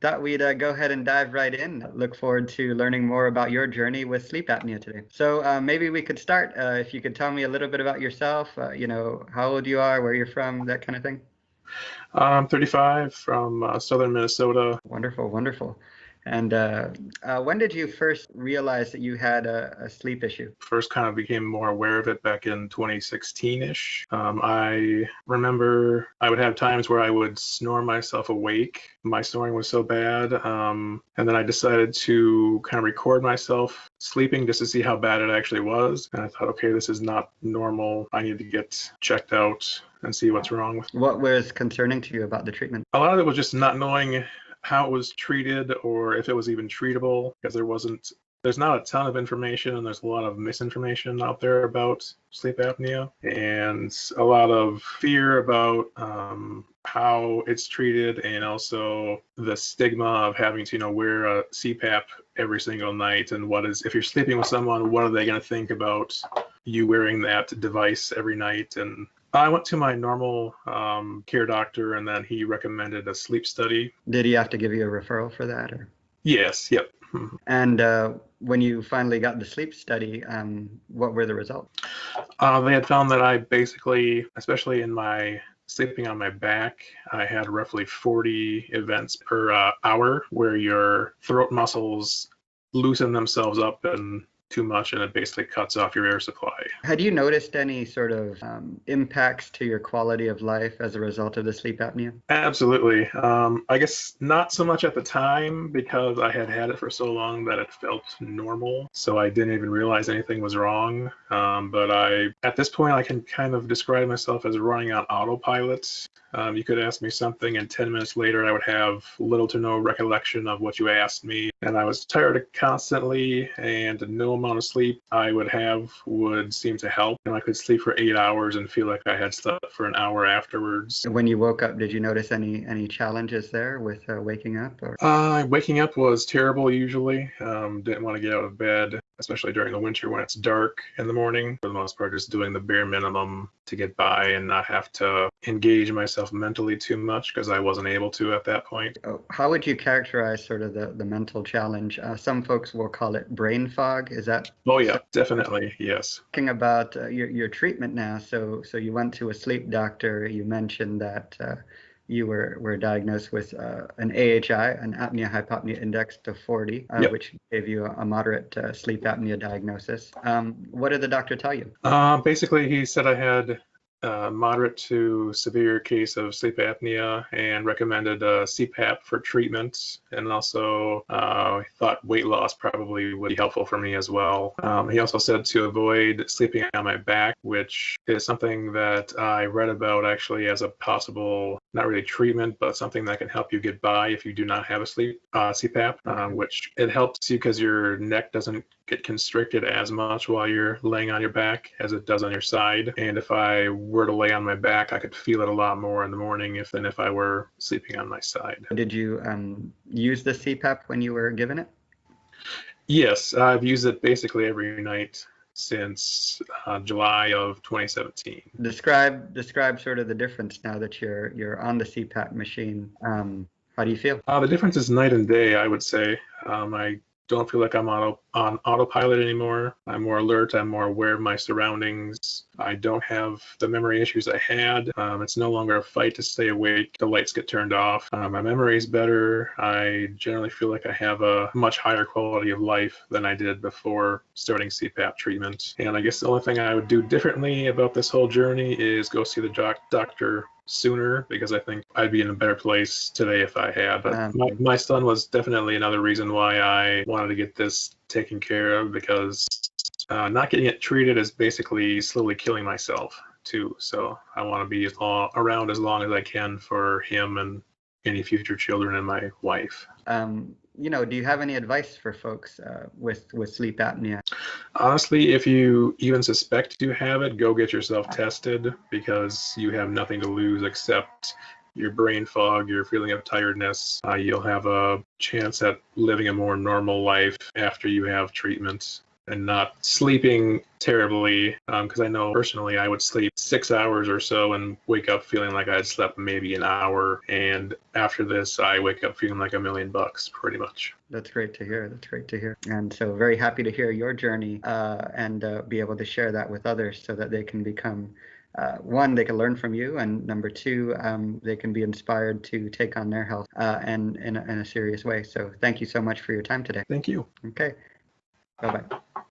thought we'd go ahead and dive right in. Look forward to learning more about your journey with sleep apnea today. So maybe we could start. If you could tell me a little bit about yourself, how old you are, where you're from, that kind of thing. I'm 35 from southern Minnesota. Wonderful, wonderful. And when did you first realize that you had a sleep issue? First kind of became more aware of it back in 2016-ish. I remember I would have times where I would snore myself awake. My snoring was so bad. And then I decided to kind of record myself sleeping just to see how bad it actually was. And I thought, okay, this is not normal. I need to get checked out and see what's wrong with me. What was concerning to you about the treatment? A lot of it was just not knowing how it was treated or if it was even treatable, because there's not a ton of information and there's a lot of misinformation out there about sleep apnea and a lot of fear about how it's treated, and also the stigma of having to wear a CPAP every single night, and if you're sleeping with someone, what are they going to think about you wearing that device every night. And I went to my normal care doctor, and then he recommended a sleep study. Did he have to give you a referral for that? Or? Yes, yep. And when you finally got the sleep study, what were the results? They had found that I basically, especially in my sleeping on my back, I had roughly 40 events per hour where your throat muscles loosen themselves up and too much, and it basically cuts off your air supply. Had you noticed any sort of impacts to your quality of life as a result of the sleep apnea? Absolutely. I guess not so much at the time, because I had it for so long that it felt normal. So I didn't even realize anything was wrong. But at this point, I can kind of describe myself as running on autopilot. You could ask me something, and 10 minutes later, I would have little to no recollection of what you asked me. And I was tired constantly, and no amount of sleep I would have would seem to help. And I could sleep for 8 hours and feel like I had slept for an hour afterwards. When you woke up, did you notice any challenges there with waking up? Or? Waking up was terrible usually. Didn't want to get out of bed, especially during the winter when it's dark in the morning. For the most part, just doing the bare minimum to get by and not have to engage myself mentally too much, because I wasn't able to at that point. How would you characterize sort of the mental challenge? Some folks will call it brain fog. Is that? Oh yeah, definitely, yes. Talking about your treatment now, so you went to a sleep doctor. You mentioned that you were diagnosed with an AHI, an apnea-hypopnea index of 40, Yep. which gave you a moderate sleep apnea diagnosis. What did the doctor tell you? Basically, he said I had moderate to severe case of sleep apnea and recommended CPAP for treatment, and also thought weight loss probably would be helpful for me as well. He also said to avoid sleeping on my back, which is something that I read about actually as a possible, not really treatment, but something that can help you get by if you do not have a CPAP, which it helps you because your neck doesn't get constricted as much while you're laying on your back as it does on your side. And if I were to lay on my back, I could feel it a lot more in the morning than if I were sleeping on my side. Did you use the CPAP when you were given it? Yes, I've used it basically every night since July of 2017. Describe sort of the difference now that you're on the CPAP machine. How do you feel? The difference is night and day, I would say. I don't feel like I'm on autopilot anymore. I'm more alert. I'm more aware of my surroundings. I don't have the memory issues I had. It's no longer a fight to stay awake. The lights get turned off. My memory is better. I generally feel like I have a much higher quality of life than I did before starting CPAP treatment. And I guess the only thing I would do differently about this whole journey is go see the doctor sooner, because I think I'd be in a better place today if I had. But my son was definitely another reason why I wanted to get this taken care of, because not getting it treated is basically slowly killing myself too. So I want to be around as long as I can for him and any future children and my wife. Do you have any advice for folks with sleep apnea? Honestly, if you even suspect you have it, go get yourself tested, because you have nothing to lose except your brain fog, your feeling of tiredness. You'll have a chance at living a more normal life after you have treatment. and not sleeping terribly, because I know personally I would sleep 6 hours or so and wake up feeling like I had slept maybe an hour, and after this I wake up feeling like $1,000,000 pretty much. That's great to hear. That's great to hear. And so very happy to hear your journey and be able to share that with others so that they can become, one, they can learn from you, and number two, they can be inspired to take on their health and in a serious way. So thank you so much for your time today. Thank you. Okay. Bye-bye.